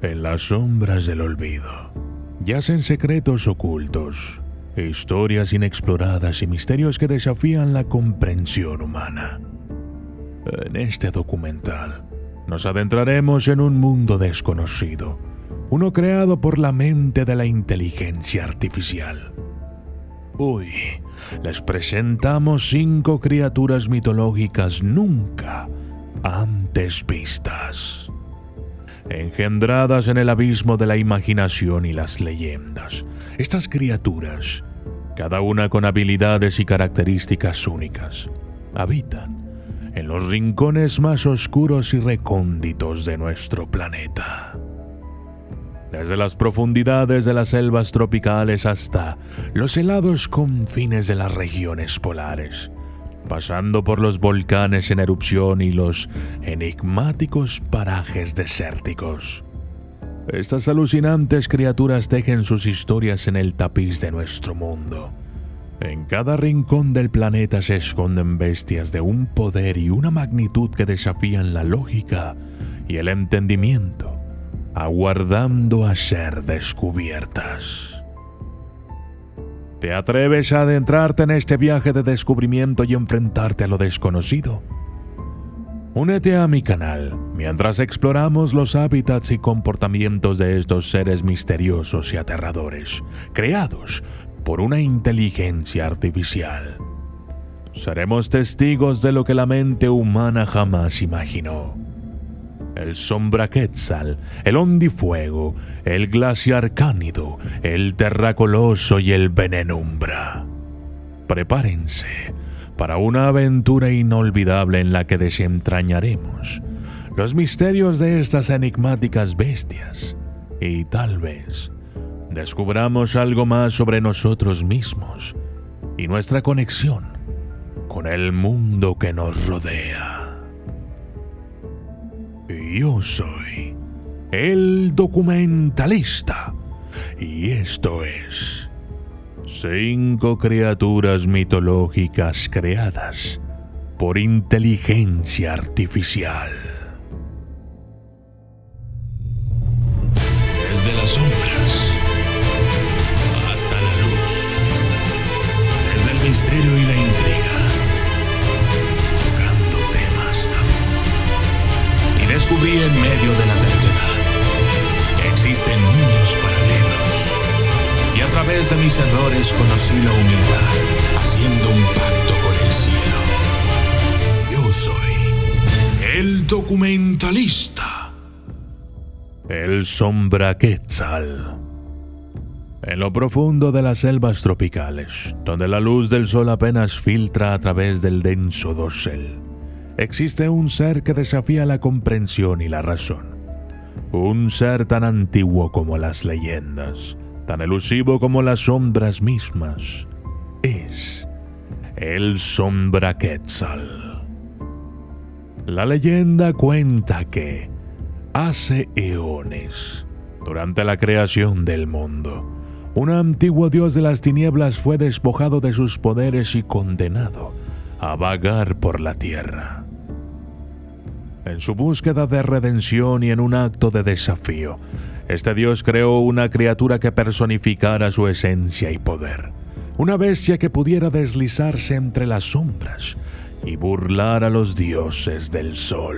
En las sombras del olvido yacen secretos ocultos, historias inexploradas y misterios que desafían la comprensión humana. En este documental nos adentraremos en un mundo desconocido, uno creado por la mente de la inteligencia artificial. Hoy les presentamos 5 criaturas mitológicas nunca antes vistas, engendradas en el abismo de la imaginación y las leyendas. Estas criaturas, cada una con habilidades y características únicas, habitan en los rincones más oscuros y recónditos de nuestro planeta. Desde las profundidades de las selvas tropicales hasta los helados confines de las regiones polares, pasando por los volcanes en erupción y los enigmáticos parajes desérticos. Estas alucinantes criaturas tejen sus historias en el tapiz de nuestro mundo. En cada rincón del planeta se esconden bestias de un poder y una magnitud que desafían la lógica y el entendimiento, aguardando a ser descubiertas. ¿Te atreves a adentrarte en este viaje de descubrimiento y enfrentarte a lo desconocido? Únete a mi canal mientras exploramos los hábitats y comportamientos de estos seres misteriosos y aterradores, creados por una inteligencia artificial. Seremos testigos de lo que la mente humana jamás imaginó. El Sombraquetzal, el Ondifuego, el Glaciar Cánido, el Terracoloso y el Venenumbra. Prepárense para una aventura inolvidable en la que desentrañaremos los misterios de estas enigmáticas bestias y tal vez descubramos algo más sobre nosotros mismos y nuestra conexión con el mundo que nos rodea. Yo soy el documentalista y esto es 5 criaturas mitológicas creadas por inteligencia artificial. Desde las sombras hasta la luz, desde el misterio y la intriga, tocando temas tabú. Y descubrí en medio de la terquedad que existen mundos paralelos. Y a través de mis errores conocí la humildad, haciendo un pacto con el cielo. Yo soy el documentalista, el Sombraquetzal. En lo profundo de las selvas tropicales, donde la luz del sol apenas filtra a través del denso dosel, existe un ser que desafía la comprensión y la razón. Un ser tan antiguo como las leyendas, tan elusivo como las sombras mismas. Es el Sombraquetzal. La leyenda cuenta que, hace eones, durante la creación del mundo, un antiguo dios de las tinieblas fue despojado de sus poderes y condenado a vagar por la tierra. En su búsqueda de redención y en un acto de desafío, este dios creó una criatura que personificara su esencia y poder, una bestia que pudiera deslizarse entre las sombras y burlar a los dioses del sol.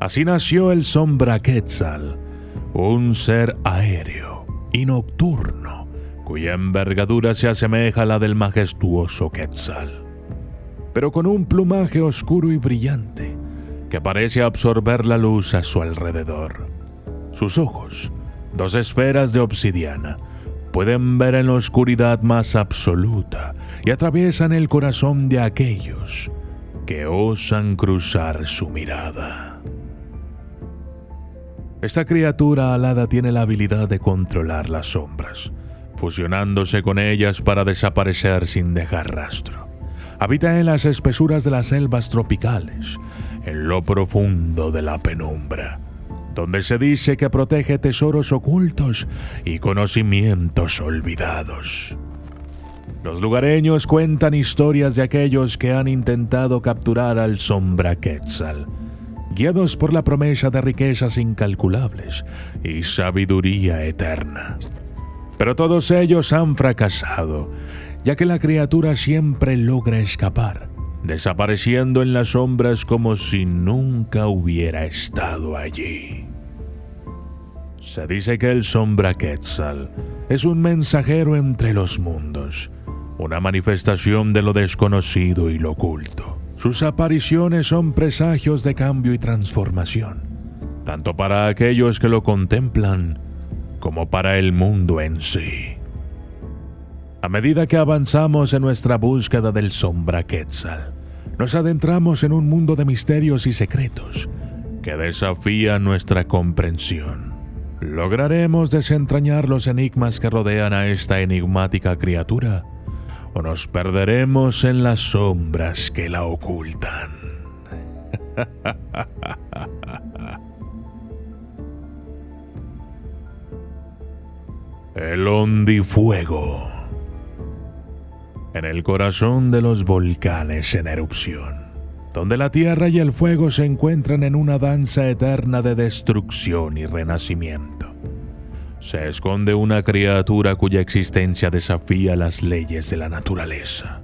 Así nació el Sombraquetzal, un ser aéreo y nocturno, cuya envergadura se asemeja a la del majestuoso Quetzal, pero con un plumaje oscuro y brillante que parece absorber la luz a su alrededor. Sus ojos, 2 esferas de obsidiana, pueden ver en la oscuridad más absoluta y atraviesan el corazón de aquellos que osan cruzar su mirada. Esta criatura alada tiene la habilidad de controlar las sombras, fusionándose con ellas para desaparecer sin dejar rastro. Habita en las espesuras de las selvas tropicales, en lo profundo de la penumbra, donde se dice que protege tesoros ocultos y conocimientos olvidados. Los lugareños cuentan historias de aquellos que han intentado capturar al Sombraquetzal, guiados por la promesa de riquezas incalculables y sabiduría eterna. Pero todos ellos han fracasado, ya que la criatura siempre logra escapar, desapareciendo en las sombras como si nunca hubiera estado allí. Se dice que el Sombra Quetzal es un mensajero entre los mundos, una manifestación de lo desconocido y lo oculto. Sus apariciones son presagios de cambio y transformación, tanto para aquellos que lo contemplan como para el mundo en sí. A medida que avanzamos en nuestra búsqueda del Sombra Quetzal, nos adentramos en un mundo de misterios y secretos que desafían nuestra comprensión. ¿Lograremos desentrañar los enigmas que rodean a esta enigmática criatura? ¿O nos perderemos en las sombras que la ocultan? El Ondifuego. En el corazón de los volcanes en erupción, donde la tierra y el fuego se encuentran en una danza eterna de destrucción y renacimiento, se esconde una criatura cuya existencia desafía las leyes de la naturaleza.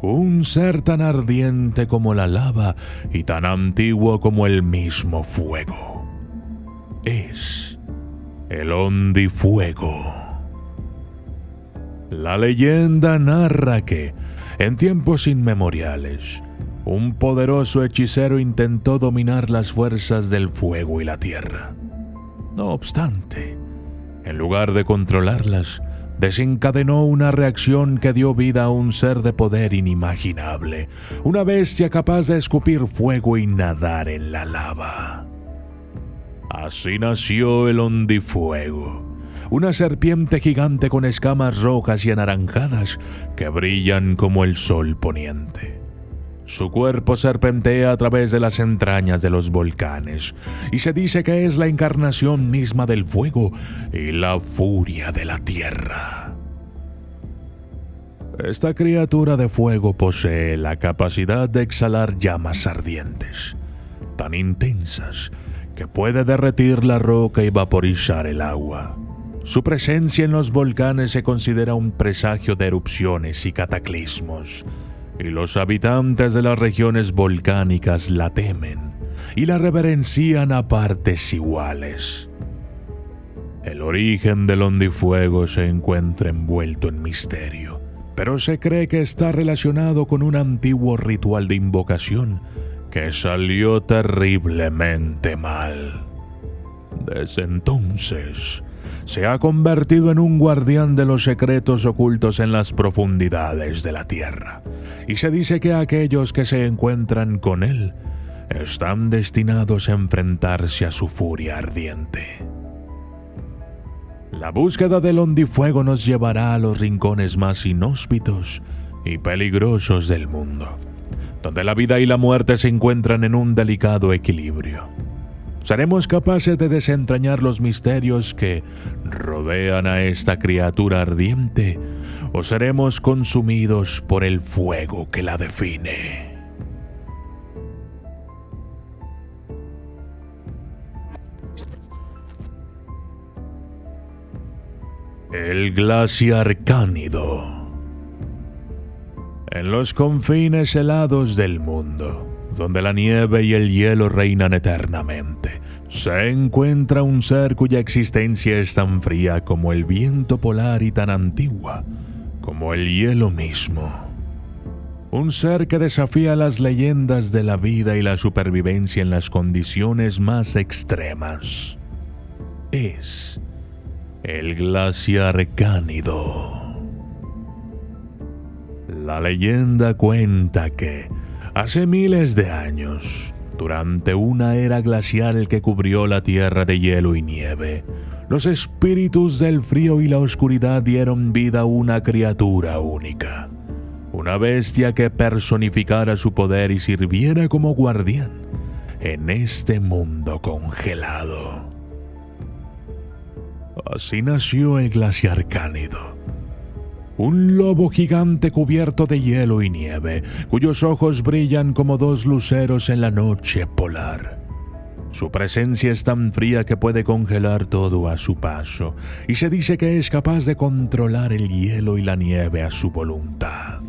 Un ser tan ardiente como la lava y tan antiguo como el mismo fuego. Es el Ondifuego. La leyenda narra que, en tiempos inmemoriales, un poderoso hechicero intentó dominar las fuerzas del fuego y la tierra. No obstante, en lugar de controlarlas, desencadenó una reacción que dio vida a un ser de poder inimaginable, una bestia capaz de escupir fuego y nadar en la lava. Así nació el Ondifuego, una serpiente gigante con escamas rojas y anaranjadas que brillan como el sol poniente. Su cuerpo serpentea a través de las entrañas de los volcanes y se dice que es la encarnación misma del fuego y la furia de la tierra. Esta criatura de fuego posee la capacidad de exhalar llamas ardientes, tan intensas que puede derretir la roca y vaporizar el agua. Su presencia en los volcanes se considera un presagio de erupciones y cataclismos, y los habitantes de las regiones volcánicas la temen y la reverencian a partes iguales. El origen del Ondifuego se encuentra envuelto en misterio, pero se cree que está relacionado con un antiguo ritual de invocación que salió terriblemente mal. Desde entonces, se ha convertido en un guardián de los secretos ocultos en las profundidades de la tierra, y se dice que aquellos que se encuentran con él están destinados a enfrentarse a su furia ardiente. La búsqueda del Ondifuego nos llevará a los rincones más inhóspitos y peligrosos del mundo, donde la vida y la muerte se encuentran en un delicado equilibrio. ¿Seremos capaces de desentrañar los misterios que rodean a esta criatura ardiente, o seremos consumidos por el fuego que la define? El glaciar cánido. En los confines helados del mundo, donde la nieve y el hielo reinan eternamente, se encuentra un ser cuya existencia es tan fría como el viento polar y tan antigua como el hielo mismo. Un ser que desafía las leyendas de la vida y la supervivencia en las condiciones más extremas. Es el glaciar cánido. La leyenda cuenta que hace miles de años, durante una era glacial que cubrió la tierra de hielo y nieve, los espíritus del frío y la oscuridad dieron vida a una criatura única, una bestia que personificara su poder y sirviera como guardián en este mundo congelado. Así nació el glaciar cánido, un lobo gigante cubierto de hielo y nieve, cuyos ojos brillan como dos luceros en la noche polar. Su presencia es tan fría que puede congelar todo a su paso, y se dice que es capaz de controlar el hielo y la nieve a su voluntad.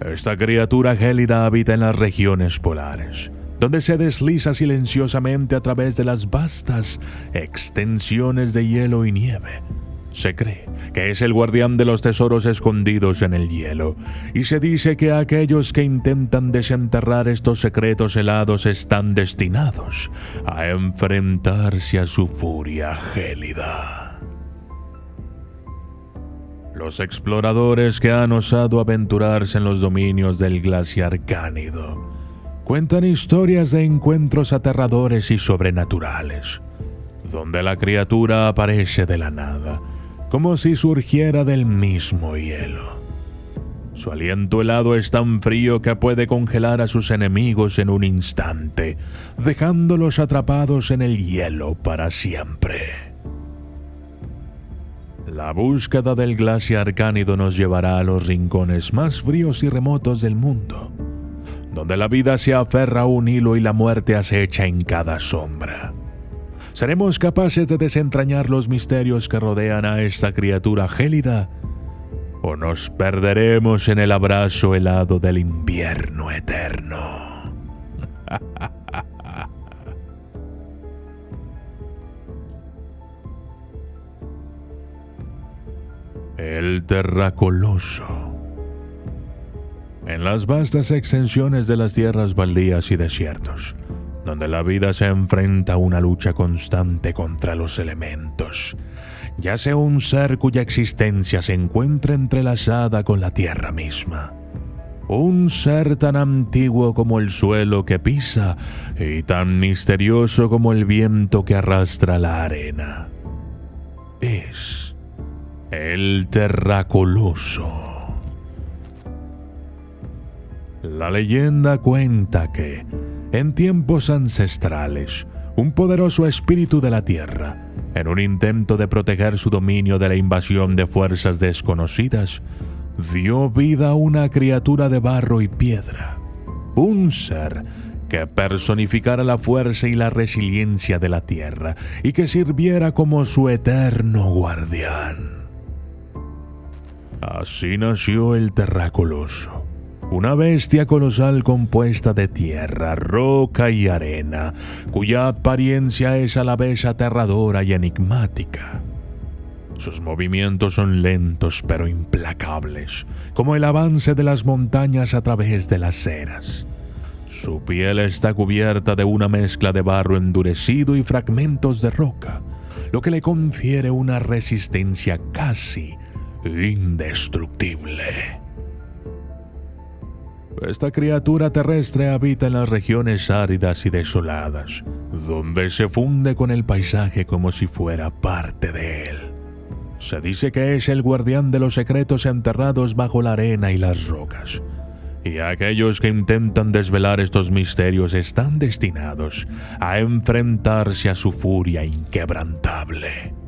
Esta criatura gélida habita en las regiones polares, donde se desliza silenciosamente a través de las vastas extensiones de hielo y nieve. Se cree que es el guardián de los tesoros escondidos en el hielo, y se dice que aquellos que intentan desenterrar estos secretos helados están destinados a enfrentarse a su furia gélida. Los exploradores que han osado aventurarse en los dominios del glaciar cánido cuentan historias de encuentros aterradores y sobrenaturales, donde la criatura aparece de la nada, como si surgiera del mismo hielo. Su aliento helado es tan frío que puede congelar a sus enemigos en un instante, dejándolos atrapados en el hielo para siempre. La búsqueda del glaciar cánido nos llevará a los rincones más fríos y remotos del mundo, donde la vida se aferra a un hilo y la muerte acecha en cada sombra. ¿Seremos capaces de desentrañar los misterios que rodean a esta criatura gélida? ¿O nos perderemos en el abrazo helado del invierno eterno? El Terracoloso. En las vastas extensiones de las tierras baldías y desiertos, donde la vida se enfrenta a una lucha constante contra los elementos, yace un ser cuya existencia se encuentra entrelazada con la tierra misma. Un ser tan antiguo como el suelo que pisa y tan misterioso como el viento que arrastra la arena. Es el Terracoloso. La leyenda cuenta que, en tiempos ancestrales, un poderoso espíritu de la tierra, en un intento de proteger su dominio de la invasión de fuerzas desconocidas, dio vida a una criatura de barro y piedra, un ser que personificara la fuerza y la resiliencia de la tierra y que sirviera como su eterno guardián. Así nació el Terracoloso, una bestia colosal compuesta de tierra, roca y arena, cuya apariencia es a la vez aterradora y enigmática. Sus movimientos son lentos pero implacables, como el avance de las montañas a través de las eras. Su piel está cubierta de una mezcla de barro endurecido y fragmentos de roca, lo que le confiere una resistencia casi indestructible. Esta criatura terrestre habita en las regiones áridas y desoladas, donde se funde con el paisaje como si fuera parte de él. Se dice que es el guardián de los secretos enterrados bajo la arena y las rocas, y aquellos que intentan desvelar estos misterios están destinados a enfrentarse a su furia inquebrantable.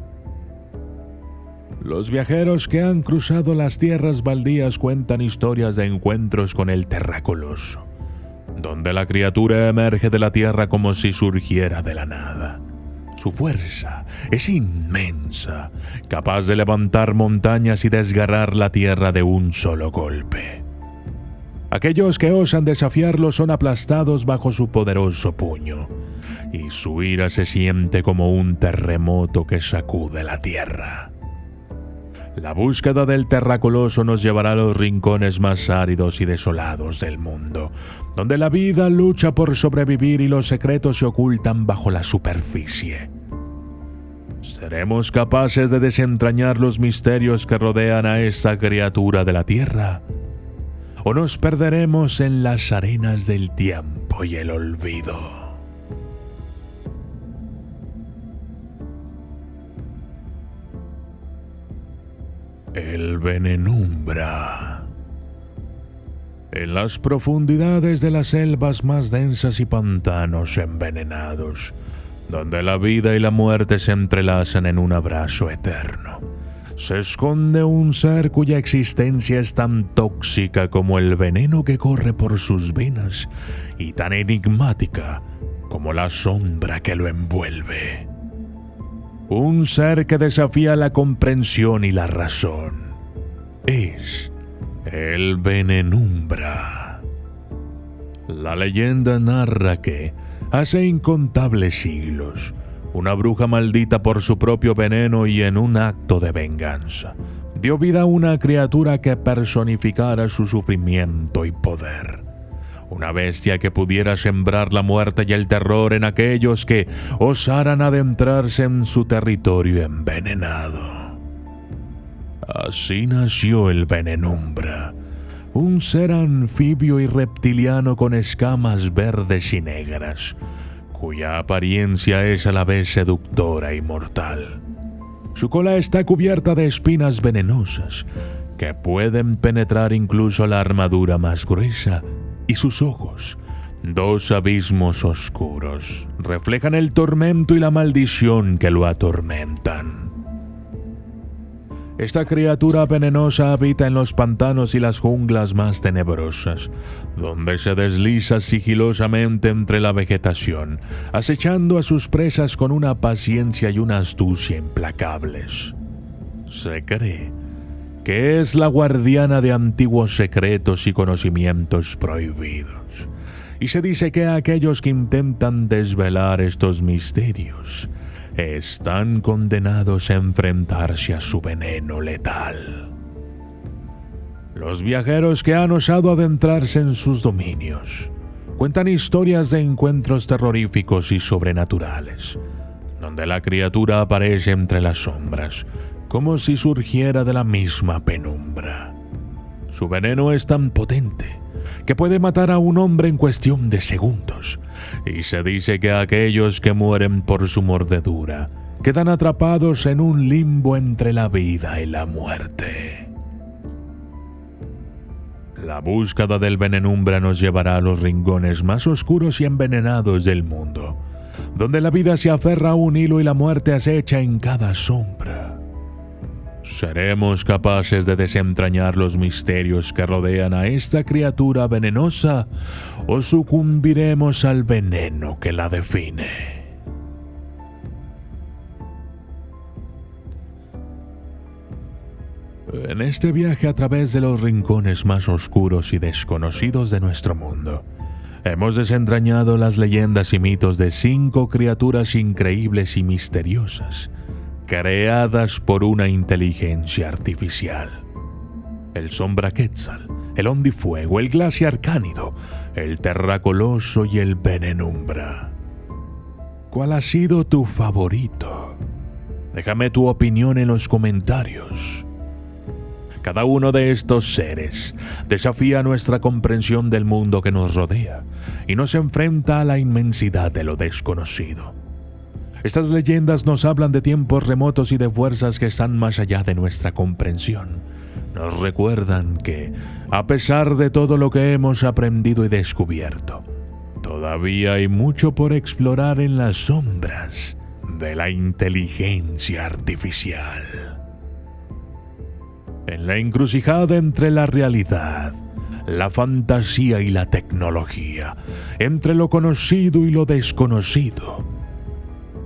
Los viajeros que han cruzado las tierras baldías cuentan historias de encuentros con el Terracoloso, donde la criatura emerge de la tierra como si surgiera de la nada. Su fuerza es inmensa, capaz de levantar montañas y desgarrar la tierra de un solo golpe. Aquellos que osan desafiarlo son aplastados bajo su poderoso puño, y su ira se siente como un terremoto que sacude la tierra. La búsqueda del Terracoloso nos llevará a los rincones más áridos y desolados del mundo, donde la vida lucha por sobrevivir y los secretos se ocultan bajo la superficie. ¿Seremos capaces de desentrañar los misterios que rodean a esta criatura de la tierra? ¿O nos perderemos en las arenas del tiempo y el olvido? El Venenumbra. En las profundidades de las selvas más densas y pantanos envenenados, donde la vida y la muerte se entrelazan en un abrazo eterno, se esconde un ser cuya existencia es tan tóxica como el veneno que corre por sus venas y tan enigmática como la sombra que lo envuelve. Un ser que desafía la comprensión y la razón. Es el Venenumbra. La leyenda narra que, hace incontables siglos, una bruja maldita por su propio veneno y en un acto de venganza, dio vida a una criatura que personificara su sufrimiento y poder. Una bestia que pudiera sembrar la muerte y el terror en aquellos que osaran adentrarse en su territorio envenenado. Así nació el Venenumbra, un ser anfibio y reptiliano con escamas verdes y negras, cuya apariencia es a la vez seductora y mortal. Su cola está cubierta de espinas venenosas que pueden penetrar incluso la armadura más gruesa, y sus ojos, dos abismos oscuros, reflejan el tormento y la maldición que lo atormentan. Esta criatura venenosa habita en los pantanos y las junglas más tenebrosas, donde se desliza sigilosamente entre la vegetación, acechando a sus presas con una paciencia y una astucia implacables. Se cree que es la guardiana de antiguos secretos y conocimientos prohibidos, y se dice que aquellos que intentan desvelar estos misterios están condenados a enfrentarse a su veneno letal. Los viajeros que han osado adentrarse en sus dominios cuentan historias de encuentros terroríficos y sobrenaturales, donde la criatura aparece entre las sombras, como si surgiera de la misma penumbra. Su veneno es tan potente que puede matar a un hombre en cuestión de segundos, y se dice que aquellos que mueren por su mordedura quedan atrapados en un limbo entre la vida y la muerte. La búsqueda del Venenumbra nos llevará a los rincones más oscuros y envenenados del mundo, donde la vida se aferra a un hilo y la muerte acecha en cada sombra. ¿Seremos capaces de desentrañar los misterios que rodean a esta criatura venenosa o sucumbiremos al veneno que la define? En este viaje a través de los rincones más oscuros y desconocidos de nuestro mundo, hemos desentrañado las leyendas y mitos de 5 criaturas increíbles y misteriosas, creadas por una inteligencia artificial. El Sombra Quetzal, el Ondifuego, el Glaciar Cánido, el Terracoloso y el Venenumbra. ¿Cuál ha sido tu favorito? Déjame tu opinión en los comentarios. Cada uno de estos seres desafía nuestra comprensión del mundo que nos rodea y nos enfrenta a la inmensidad de lo desconocido. Estas leyendas nos hablan de tiempos remotos y de fuerzas que están más allá de nuestra comprensión. Nos recuerdan que, a pesar de todo lo que hemos aprendido y descubierto, todavía hay mucho por explorar en las sombras de la inteligencia artificial. En la encrucijada entre la realidad, la fantasía y la tecnología, entre lo conocido y lo desconocido,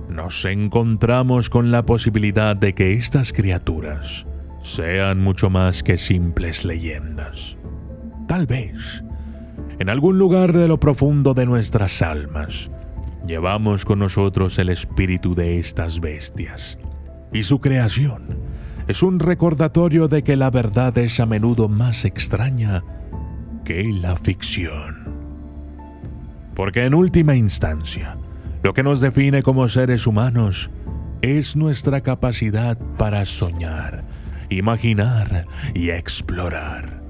nos encontramos con la posibilidad de que estas criaturas sean mucho más que simples leyendas. Tal vez, en algún lugar de lo profundo de nuestras almas, llevamos con nosotros el espíritu de estas bestias, y su creación es un recordatorio de que la verdad es a menudo más extraña que la ficción. Porque en última instancia, lo que nos define como seres humanos es nuestra capacidad para soñar, imaginar y explorar,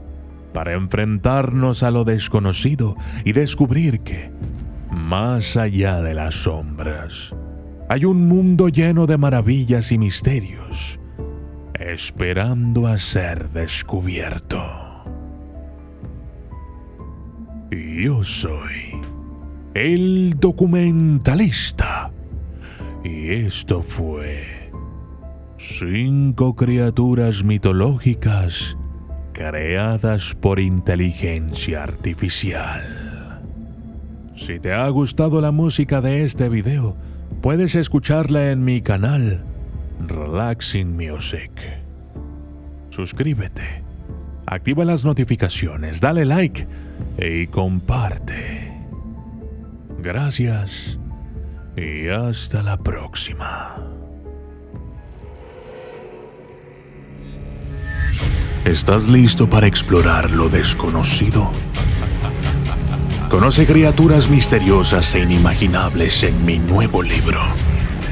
para enfrentarnos a lo desconocido y descubrir que, más allá de las sombras, hay un mundo lleno de maravillas y misterios, esperando a ser descubierto. Yo soy el documentalista, y esto fue 5 criaturas mitológicas creadas por inteligencia artificial. Si te ha gustado la música de este video, puedes escucharla en mi canal Relaxing Music. Suscríbete, activa las notificaciones, dale like y comparte. Gracias y hasta la próxima. ¿Estás listo para explorar lo desconocido? Conoce criaturas misteriosas e inimaginables en mi nuevo libro,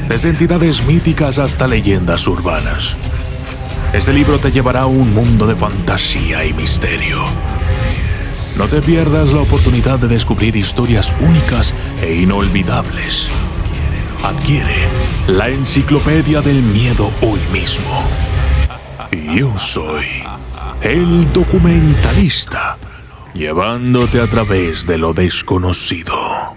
desde entidades míticas hasta leyendas urbanas. Este libro te llevará a un mundo de fantasía y misterio. No te pierdas la oportunidad de descubrir historias únicas e inolvidables. Adquiere la Enciclopedia del Miedo hoy mismo. Yo soy el documentalista, llevándote a través de lo desconocido.